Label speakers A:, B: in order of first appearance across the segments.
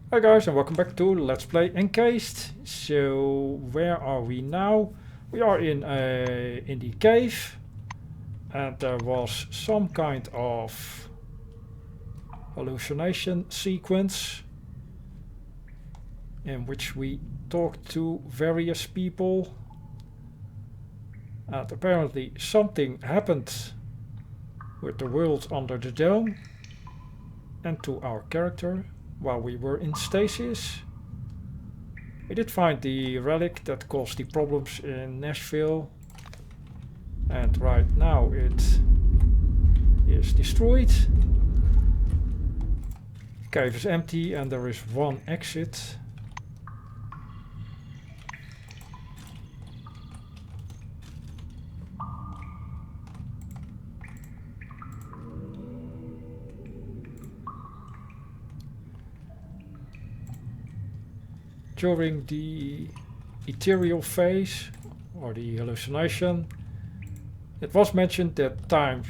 A: Hi guys and welcome back to Let's Play Encased. So where are we now? We are in the cave, and there was some kind of hallucination sequence in which we talked to various people, and apparently something happened with the world under the dome and to our character while we were in stasis. We did find the relic that caused the problems in Nashville, and right now it is destroyed. The cave is empty and there is one exit. During the ethereal phase, or the hallucination, it was mentioned that time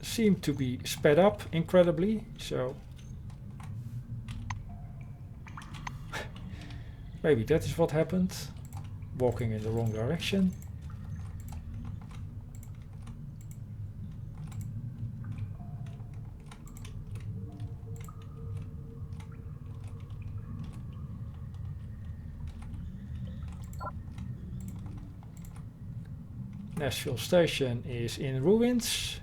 A: seemed to be sped up incredibly, so maybe that is what happened. Walking in the wrong direction. Nashville Station is in ruins.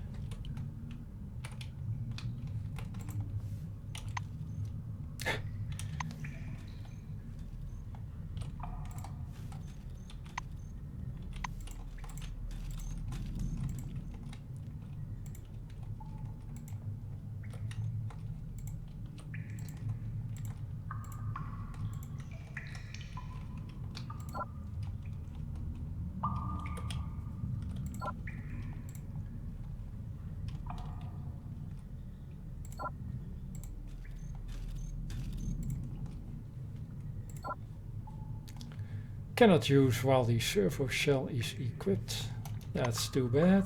A: Cannot use while the servo shell is equipped. That's too bad.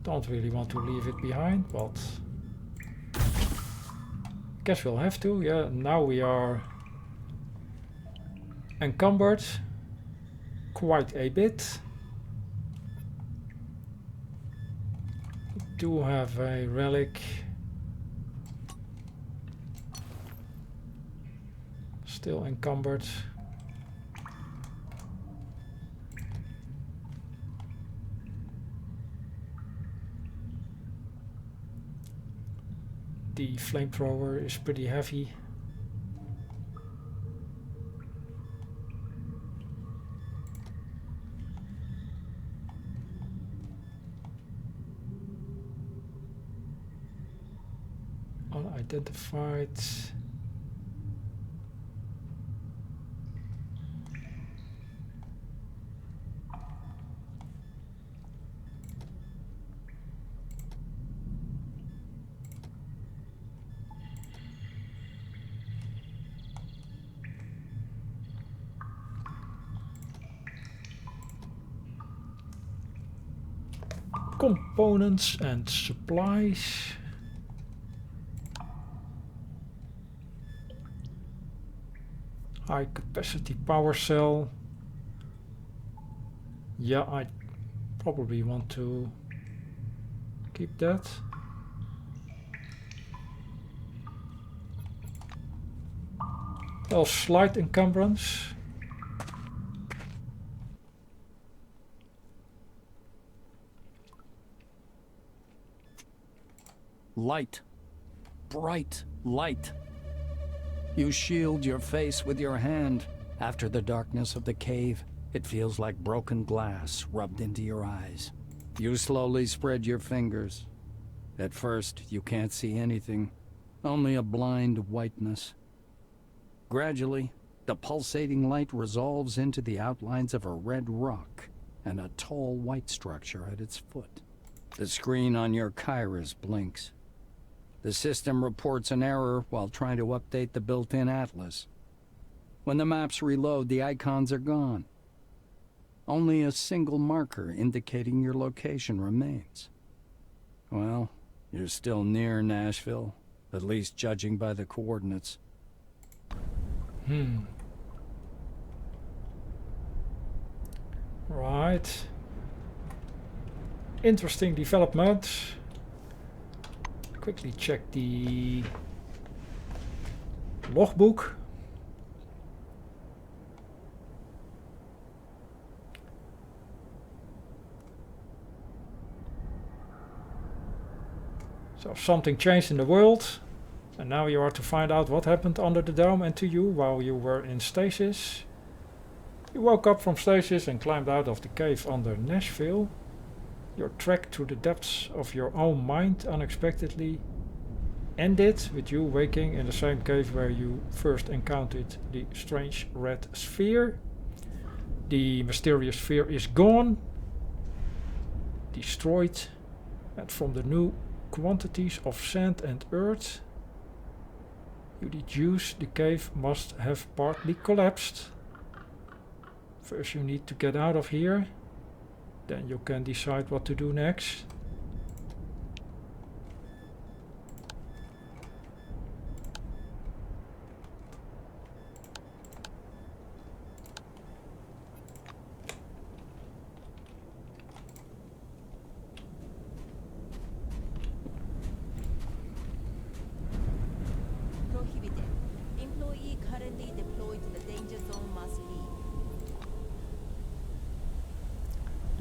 A: Don't really want to leave it behind, but guess we'll have to. Yeah, now we are encumbered quite a bit. We do have a relic. Still encumbered. The flamethrower is pretty heavy. Unidentified. Components and supplies. High capacity power cell. Yeah, I probably want to keep that. Well, slight encumbrance.
B: Light. Bright light. You shield your face with your hand. After the darkness of the cave, it feels like broken glass rubbed into your eyes. You slowly spread your fingers. At first, you can't see anything, only a blind whiteness. Gradually, the pulsating light resolves into the outlines of a red rock and a tall white structure at its foot. The screen on your Kairos blinks. The system reports an error while trying to update the built-in atlas. When the maps reload, the icons are gone. Only a single marker indicating your location remains. Well, you're still near Nashville, at least judging by the coordinates.
A: Right. Interesting development. Quickly check the logbook. So something changed in the world, and now you are to find out what happened under the dome and to you while you were in stasis. You woke up from stasis and climbed out of the cave under Nashville. Your trek to the depths of your own mind unexpectedly ended with you waking in the same cave where you first encountered the strange red sphere. The mysterious sphere is gone, destroyed, and from the new quantities of sand and earth, you deduce the cave must have partly collapsed. First you need to get out of here, then you can decide what to do next.
C: Prohibited. Employee currently deployed to the danger zone must leave.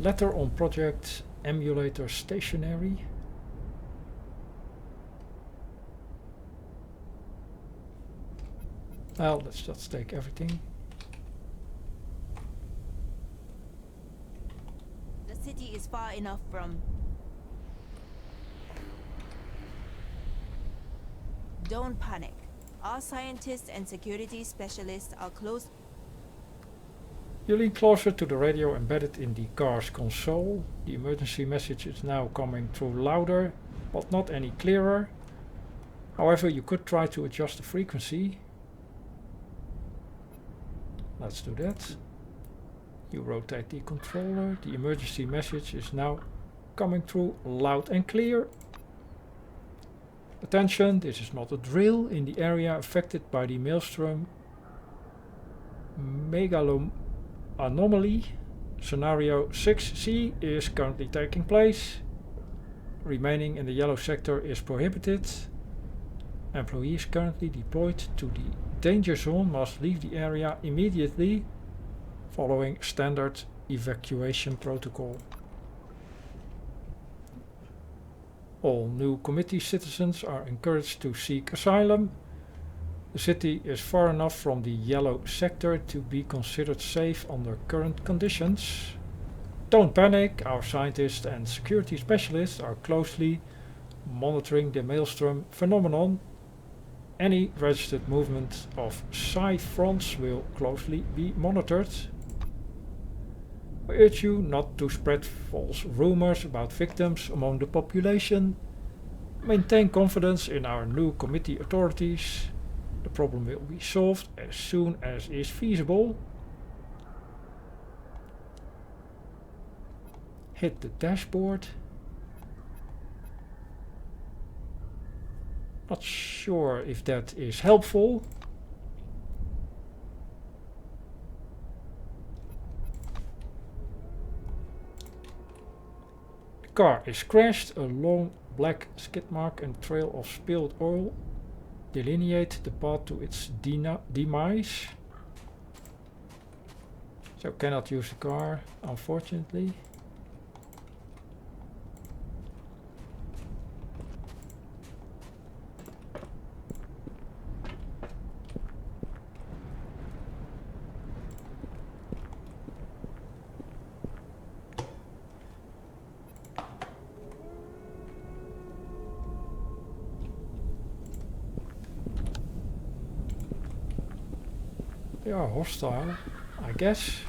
A: Letter on project emulator stationary. Well, let's just take everything.
C: The city is far enough from. Don't panic. Our scientists and security specialists are close.
A: You lean closer to the radio embedded in the car's console. The emergency message is now coming through louder, but not any clearer. However, you could try to adjust the frequency. Let's do that. You rotate the controller. The emergency message is now coming through loud and clear. Attention, this is not a drill. In the area affected by the Maelstrom anomaly, scenario 6C is currently taking place. Remaining in the yellow sector is prohibited. Employees currently deployed to the danger zone must leave the area immediately, following standard evacuation protocol. All new committee citizens are encouraged to seek asylum. The city is far enough from the yellow sector to be considered safe under current conditions. Don't panic, our scientists and security specialists are closely monitoring the Maelstrom phenomenon. Any registered movement of Psi-fronts will closely be monitored. I urge you not to spread false rumors about victims among the population. Maintain confidence in our new committee authorities. The problem will be solved as soon as is feasible. Hit the dashboard. Not sure if that is helpful. The car is crashed. A long black skid mark and trail of spilled oil delineate the path to its demise. So cannot use the car, unfortunately. They are hostile, I guess.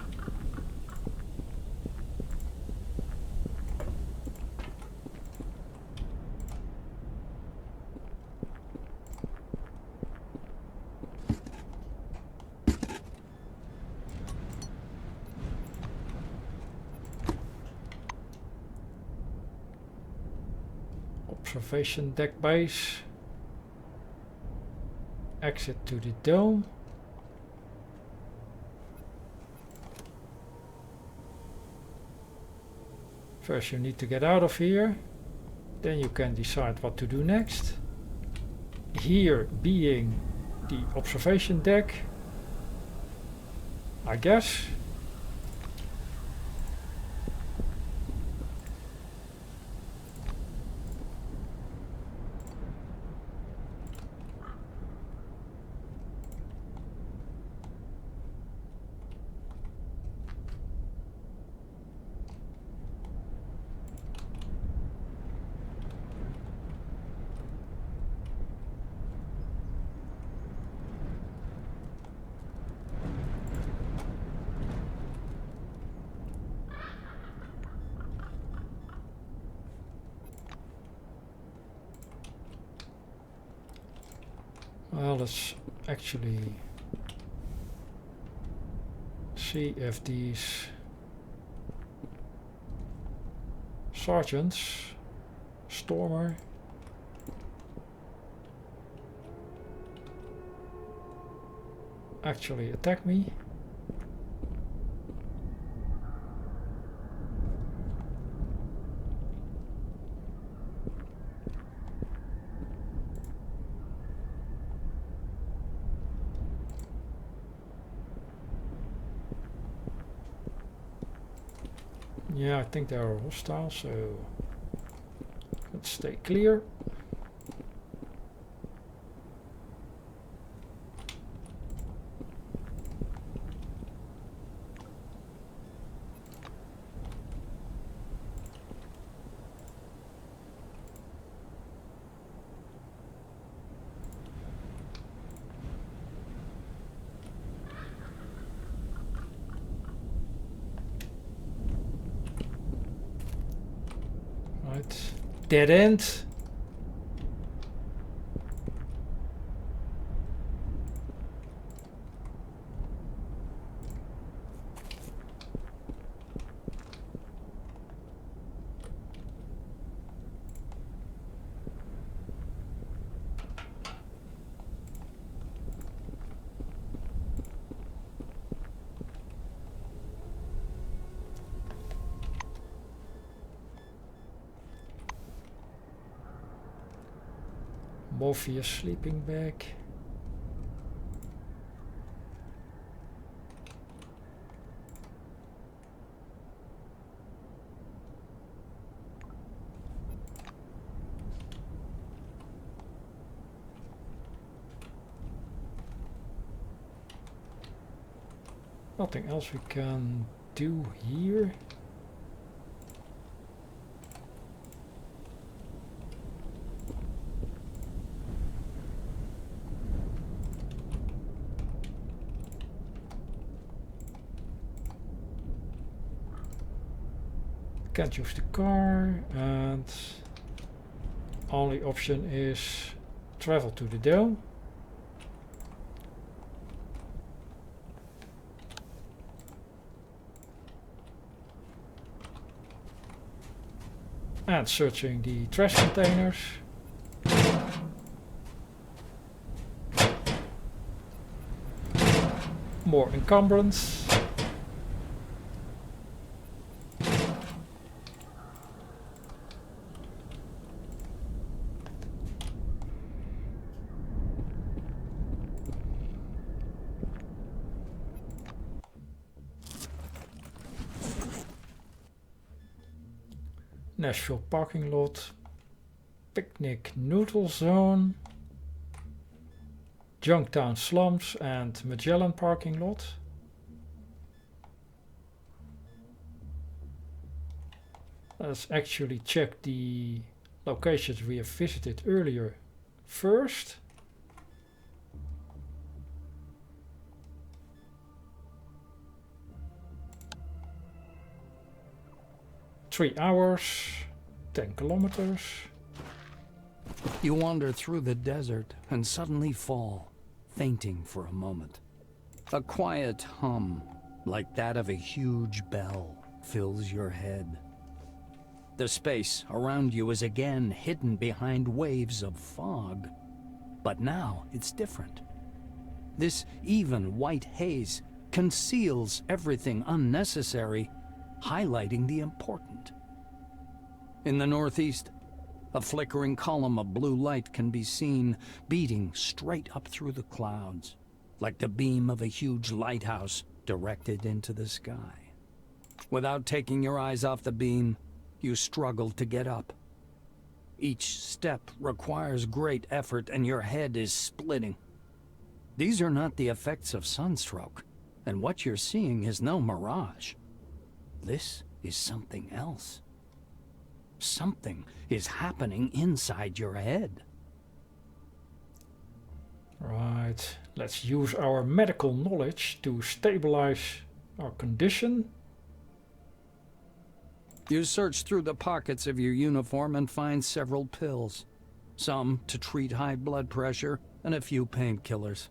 A: Observation deck base. exit to the dome. First you need to get out of here, then you can decide what to do next. Here being the observation deck, I guess. Well, let's actually see if these sergeants, Stormer, actually attack me. Yeah, I think they are hostile, so let's stay clear. Right. Dead end. Morpheus sleeping bag. Nothing else we can do here. Can't use the car, and only option is travel to the dome. And searching the trash containers. More encumbrance. Nashville parking lot, picnic noodle zone, Junktown slums and Magellan parking lot. Let's actually check the locations we have visited earlier first. Three hours, 10 kilometers.
B: You wander through the desert and suddenly fall, fainting for a moment. A quiet hum, like that of a huge bell, fills your head. The space around you is again hidden behind waves of fog. But now it's different. This even white haze conceals everything unnecessary, highlighting the important. In the northeast, a flickering column of blue light can be seen beating straight up through the clouds, like the beam of a huge lighthouse directed into the sky. Without taking your eyes off the beam, you struggle to get up. Each step requires great effort and your head is splitting. These are not the effects of sunstroke, and what you're seeing is no mirage. This is something else. Something is happening inside your head.
A: Right, let's use our medical knowledge to stabilize our condition.
B: You search through the pockets of your uniform and find several pills. Some to treat high blood pressure and a few painkillers.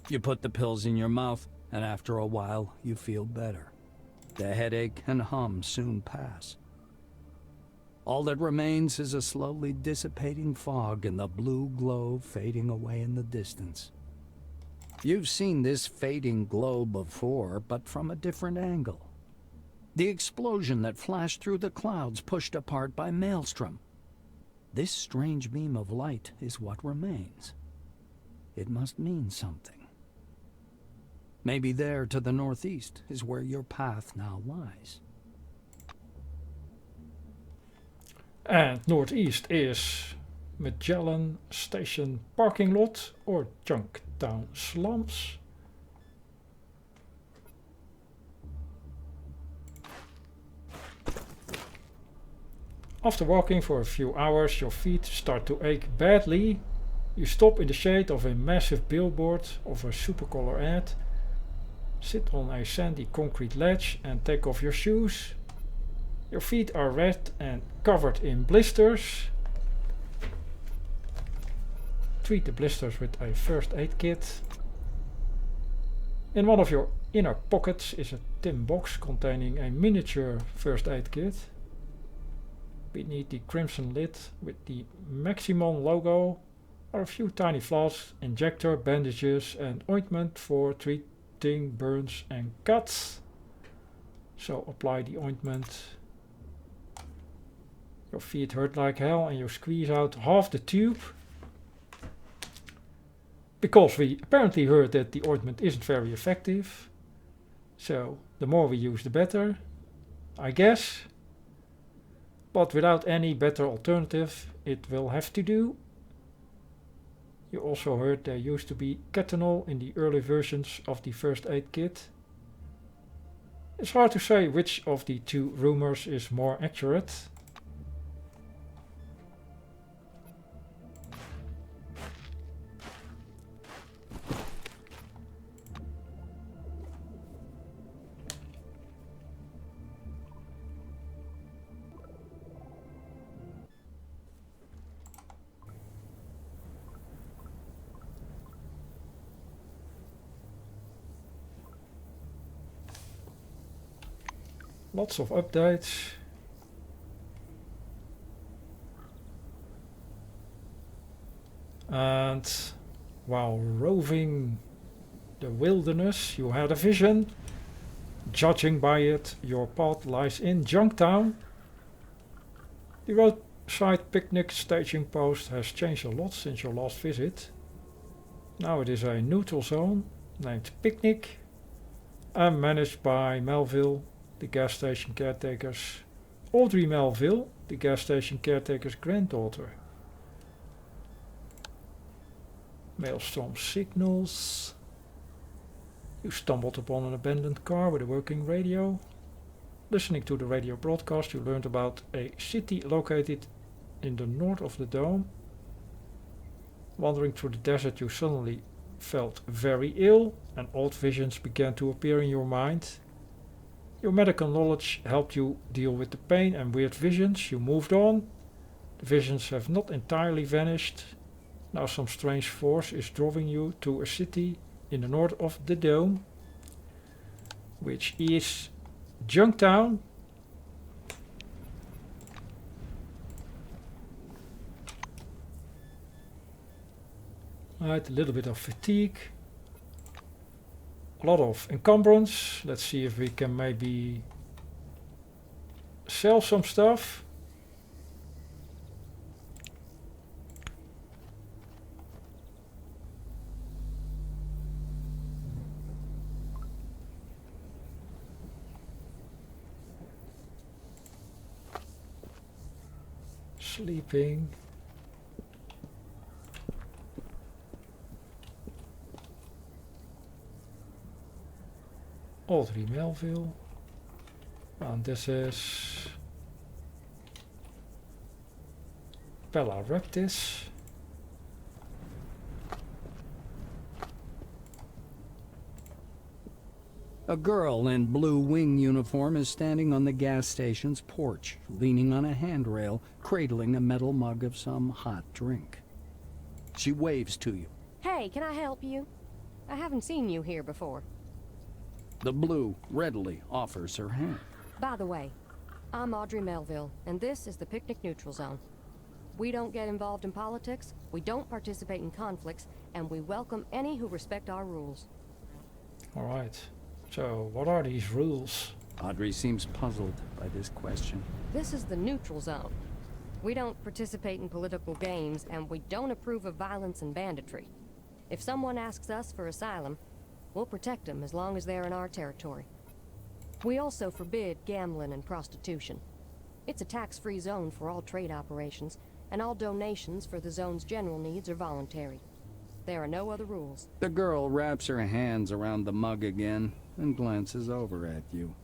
B: You put the pills in your mouth, and after a while you feel better. The headache and hum soon pass. All that remains is a slowly dissipating fog and the blue glow fading away in the distance. You've seen this fading glow before, but from a different angle. The explosion that flashed through the clouds pushed apart by Maelstrom. This strange beam of light is what remains. It must mean something. Maybe there to the northeast is where your path now lies.
A: And northeast is Magellan Station parking lot or Junktown slums. After walking for a few hours, your feet start to ache badly. You stop in the shade of a massive billboard of a Supercolor ad, sit on a sandy concrete ledge and take off your shoes. Your feet are red and covered in blisters. Treat the blisters with a first aid kit. In one of your inner pockets is a tin box containing a miniature first aid kit. Beneath the crimson lid with the Maximum logo are a few tiny flasks, injector, bandages and ointment for treating burns and cuts. So apply the ointment. Your feet hurt like hell and you squeeze out half the tube. Because we apparently heard that the ointment isn't very effective. So the more we use the better, I guess. But without any better alternative, it will have to do. You also heard there used to be ketanol in the early versions of the first aid kit. It's hard to say which of the two rumors is more accurate. Lots of updates. And while roving the wilderness, you had a vision. Judging by it, your path lies in Junktown. The roadside picnic staging post has changed a lot since your last visit. Now it is a neutral zone named Picnic and managed by Melville, the gas station caretaker's Audrey Melville, the gas station caretaker's granddaughter. Maelstrom signals. You stumbled upon an abandoned car with a working radio. Listening to the radio broadcast, you learned about a city located in the north of the dome. Wandering through the desert, you suddenly felt very ill and odd visions began to appear in your mind. Your medical knowledge helped you deal with the pain and weird visions. You moved on. The visions have not entirely vanished. Now some strange force is drawing you to a city in the north of the dome, which is Junktown. Right, a little bit of fatigue. a lot of encumbrance. Let's see if we can maybe sell some stuff. Sleeping. Audrey Melville. And this is Bella Reptis.
B: A girl in blue wing uniform is standing on the gas station's porch, leaning on a handrail, cradling a metal mug of some hot drink. She waves to you.
D: Hey, can I help you? I haven't seen you here before.
B: The blue readily offers her hand.
D: By the way, I'm Audrey Melville, and this is the Picnic Neutral Zone. We don't get involved in politics, we don't participate in conflicts, and we welcome any who respect our rules.
A: Alright, so what are these rules?
B: Audrey seems puzzled by this question.
D: This is the Neutral Zone. We don't participate in political games, and we don't approve of violence and banditry. If someone asks us for asylum, we'll protect them as long as they're in our territory. We also forbid gambling and prostitution. It's a tax-free zone for all trade operations, and all donations for the zone's general needs are voluntary. There are no other rules.
B: The girl wraps her hands around the mug again and glances over at you.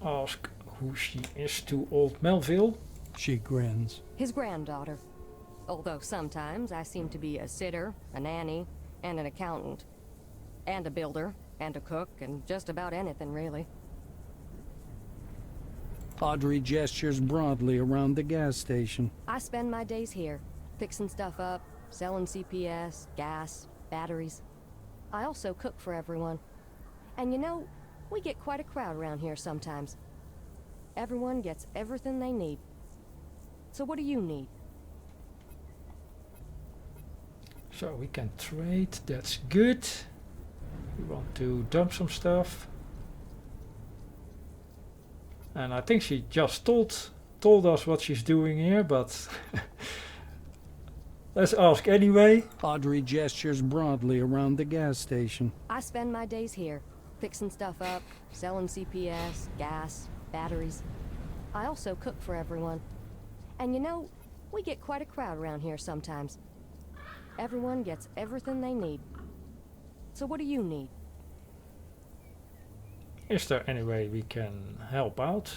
A: Ask who she is to old Melville.
B: She grins.
D: His granddaughter. Although sometimes I seem to be a sitter, a nanny, and an accountant. And a builder, and a cook, and just about anything, really.
B: Audrey gestures broadly around the gas station.
D: I spend my days here, fixing stuff up, selling CPS, gas, batteries. I also cook for everyone. And you know, we get quite a crowd around here sometimes. Everyone gets everything they need. So what do you need?
A: So we can trade, that's good. We want to dump some stuff. And I think she just told us what she's doing here, but let's ask anyway.
B: Audrey gestures broadly around the gas station.
D: I spend my days here, fixing stuff up, selling CPS, gas, batteries. I also cook for everyone. And you know, we get quite a crowd around here sometimes. Everyone gets everything they need. So what do you need?
A: Is there any way we can help out?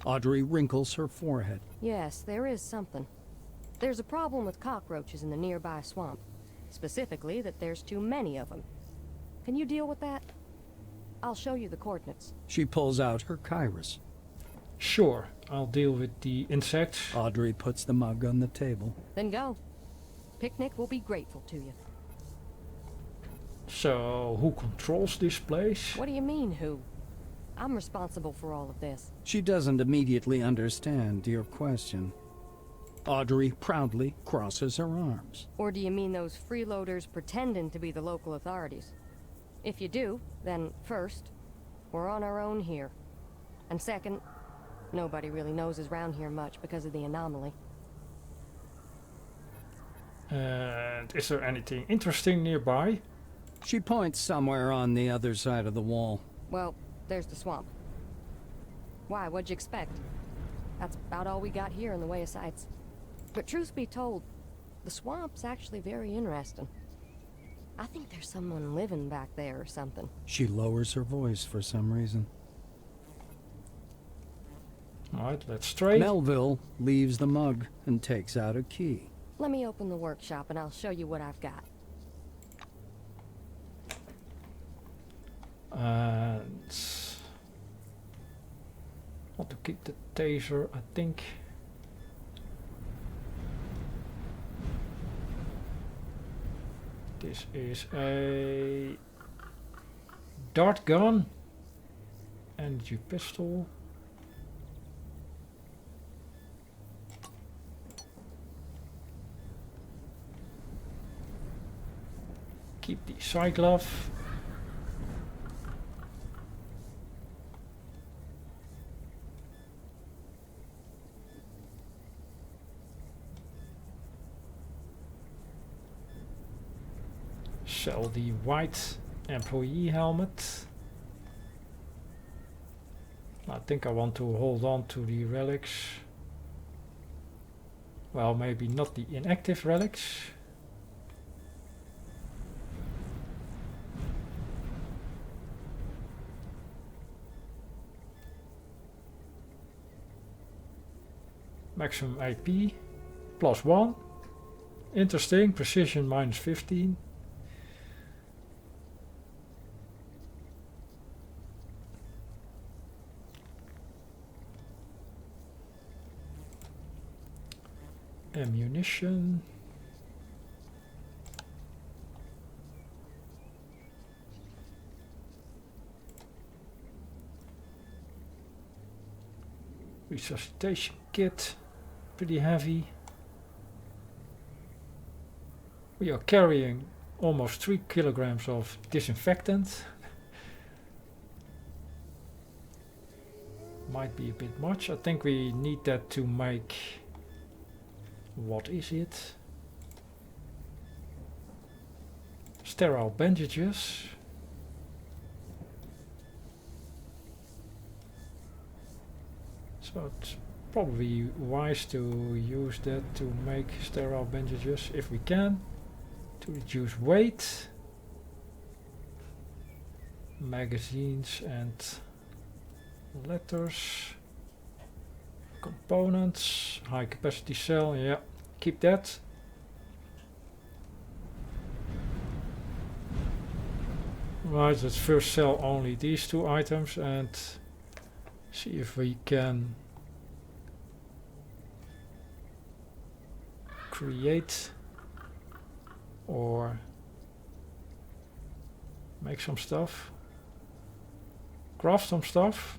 B: Audrey wrinkles her forehead.
D: Yes, there is something. There's a problem with cockroaches in the nearby swamp. Specifically, that there's too many of them. Can you deal with that? I'll show you the coordinates.
B: She pulls out her kairos.
A: Sure, I'll deal with the insects.
B: Audrey puts the mug on the table.
D: Then go. Picnic will be grateful to you.
A: So, who controls this place?
D: What do you mean, who? I'm responsible for all of this.
B: She doesn't immediately understand your question. Audrey proudly crosses her arms.
D: Or do you mean those freeloaders pretending to be the local authorities? If you do, then first, we're on our own here. And second, nobody really knows us around here much because of the anomaly.
A: And is there anything interesting nearby?
B: She points somewhere on the other side of the wall.
D: Well, there's the swamp. Why, what'd you expect? That's about all we got here in the way of sights. But truth be told, the swamp's actually very interesting. I think there's someone living back there or something.
B: She lowers her voice for some reason.
A: Alright, let's trade.
B: Melville leaves the mug and takes out a key.
D: Let me open the workshop and I'll show you what I've got.
A: And want to keep the taser, I think. This is a dart gun, energy pistol. Keep the side glove. Sell the white employee helmet. I think I want to hold on to the relics. Well, maybe not the inactive relics. Maximum AP +1. Interesting. Precision -15. Ammunition. Resuscitation kit. Pretty heavy. We are carrying almost 3 kilograms of disinfectant. Might be a bit much. I think we need that to make... What is it? Sterile bandages. So it's probably wise to use that to make sterile bandages if we can. To reduce weight. Magazines and letters. Components. High capacity cell, yeah. Keep that. Right, let's first sell only these 2 items and see if we can create or make some stuff. Craft some stuff.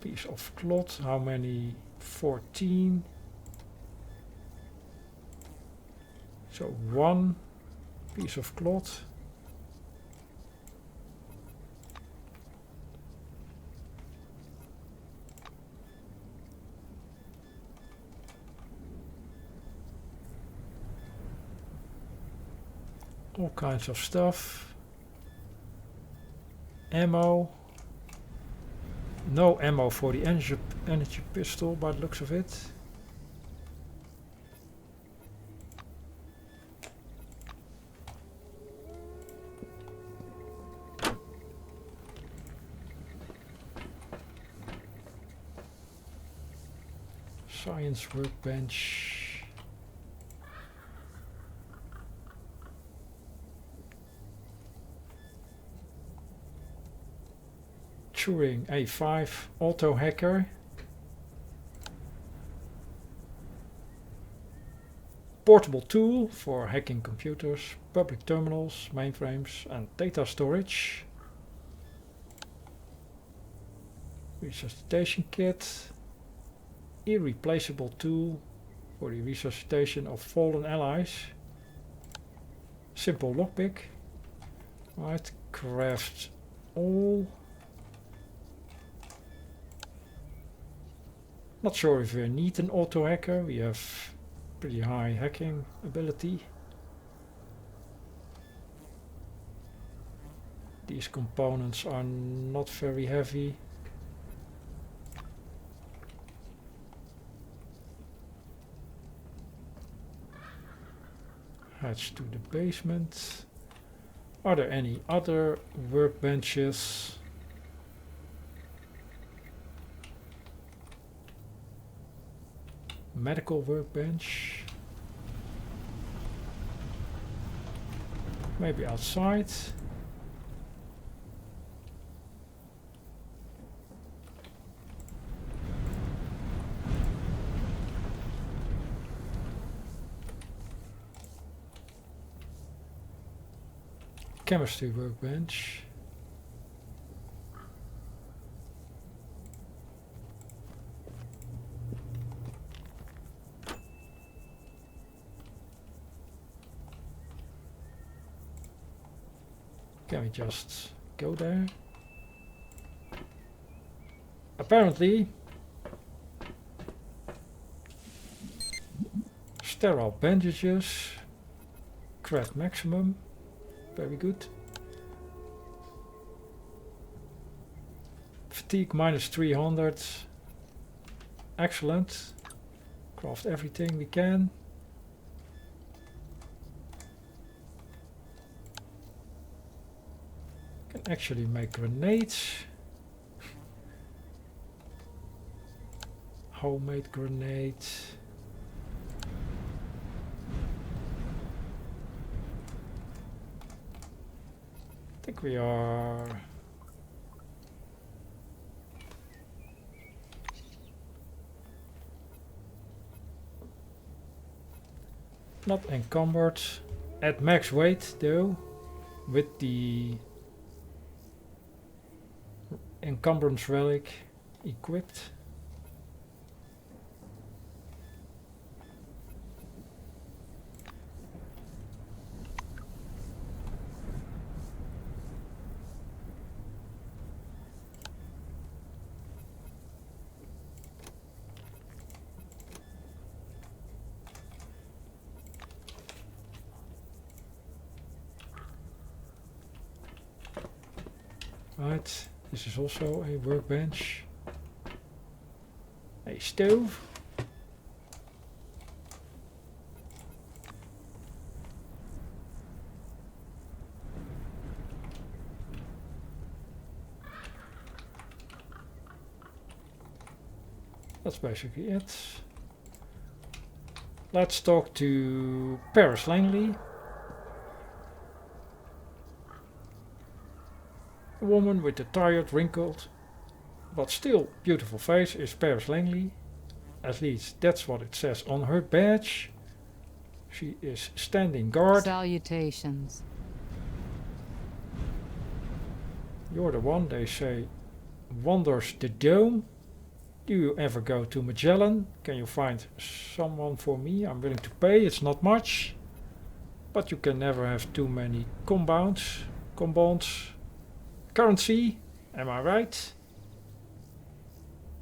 A: Piece of cloth, how many? 14. So 1 piece of cloth. All kinds of stuff. Ammo. No ammo for the energy pistol by the looks of it. Science workbench. Turing A5 auto hacker. Portable tool for hacking computers, public terminals, mainframes and data storage. Resuscitation kit. Irreplaceable tool for the resuscitation of fallen allies. Simple lockpick. Right, craft all. Not sure if we need an auto hacker. We have pretty high hacking ability. These components are not very heavy. Hatch to the basement. Are there any other workbenches? Medical workbench. Maybe outside. Chemistry workbench. Can we just go there? Apparently, sterile bandages, craft maximum, very good. Fatigue minus 300, excellent. Craft everything we can. Can actually make grenades. Homemade grenades. I think we are not encumbered at max weight though, with the encumbrance relic equipped. Right, this is also a workbench. A stove. That's basically it. Let's talk to Paris Langley. A woman with a tired, wrinkled, but still beautiful face is Paris Langley. At least that's what it says on her badge. She is standing guard.
E: Salutations.
A: You're the one, they say, wanders the dome. Do you ever go to Magellan? Can you find someone for me? I'm willing to pay, it's not much. But you can never have too many compounds. Currency, am I right?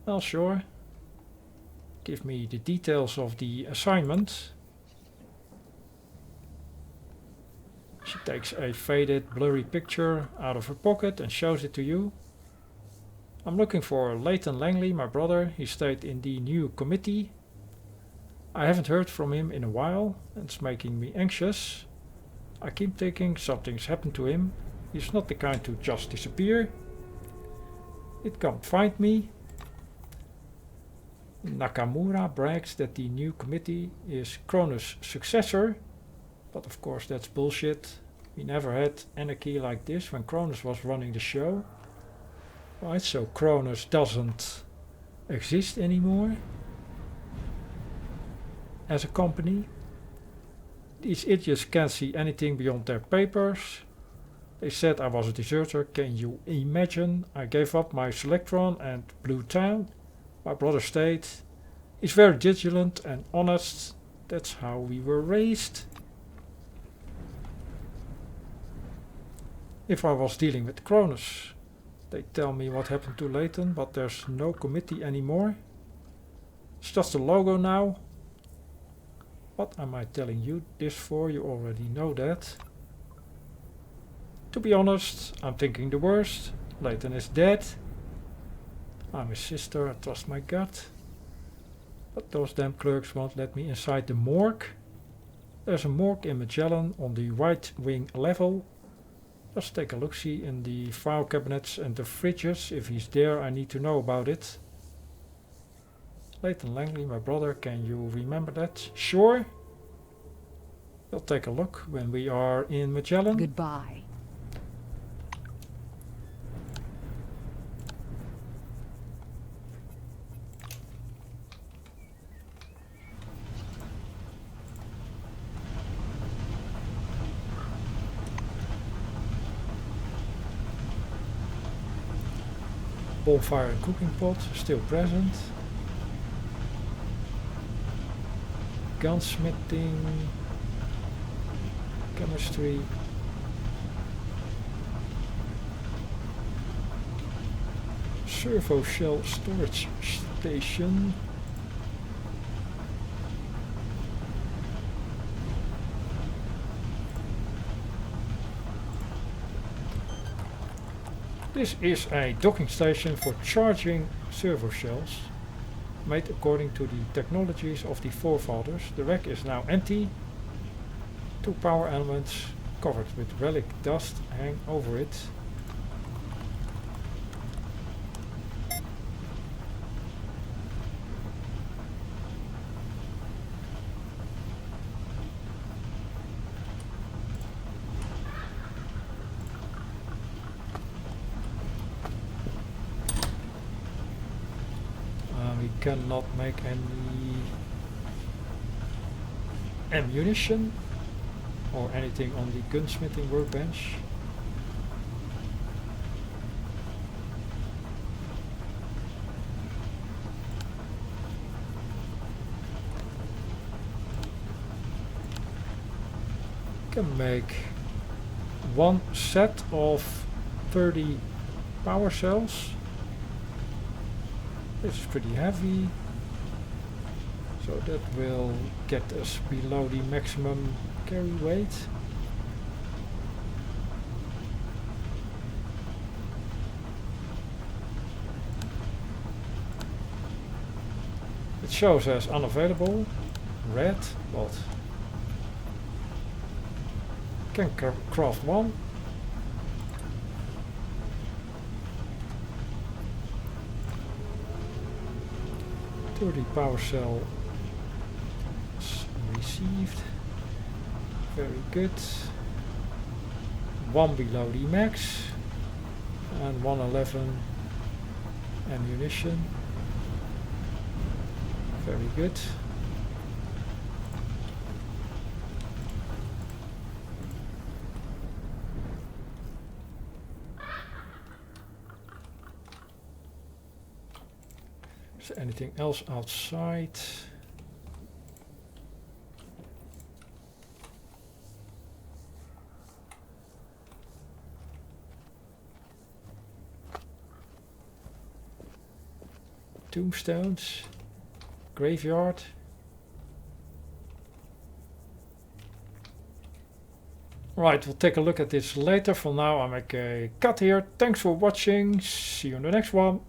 A: Well, sure. Give me the details of the assignment. She takes a faded, blurry picture out of her pocket and shows it to you. I'm looking for Leighton Langley, my brother. He stayed in the new committee. I haven't heard from him in a while, and it's making me anxious. I keep thinking something's happened to him. He's not the kind to just disappear. It can't find me. Nakamura brags that the new committee is Kronos' successor, but of course that's bullshit. We never had anarchy like this when Kronos was running the show. Right, so Kronos doesn't exist anymore as a company. These idiots can't see anything beyond their papers. They said I was a deserter. Can you imagine? I gave up my Selectron and Blue Town. My brother stayed. He's very vigilant and honest. That's how we were raised. If I was dealing with Kronos, they tell me what happened to Leighton, but there's no committee anymore. It's just a logo now. What am I telling you this for? You already know that. To be honest, I'm thinking the worst. Leighton is dead. I'm his sister, I trust my gut. But those damn clerks won't let me inside the morgue. There's a morgue in Magellan on the right wing level. Just take a look-see in the file cabinets and the fridges. If he's there, I need to know about it. Leighton Langley, my brother, can you remember that? Sure. We'll take a look when we are in Magellan.
E: Goodbye.
A: Bonfire and cooking pot still present. Gunsmithing, chemistry. servo shell storage station. This is a docking station for charging servo shells, made according to the technologies of the forefathers. The wreck is now empty. 2 power elements covered with relic dust hang over it. We cannot make any ammunition or anything on the gunsmithing workbench. Can make 1 set of 30 power cells. This is pretty heavy, so that will get us below the maximum carry weight. It shows as unavailable, red, but can craft 1. The power cell received. Very good. 1 below the max and 111 ammunition. Very good. Is there anything else outside? Tombstones, graveyard. Right, we'll take a look at this later. For now, I make a cut here. Thanks for watching. See you in the next one.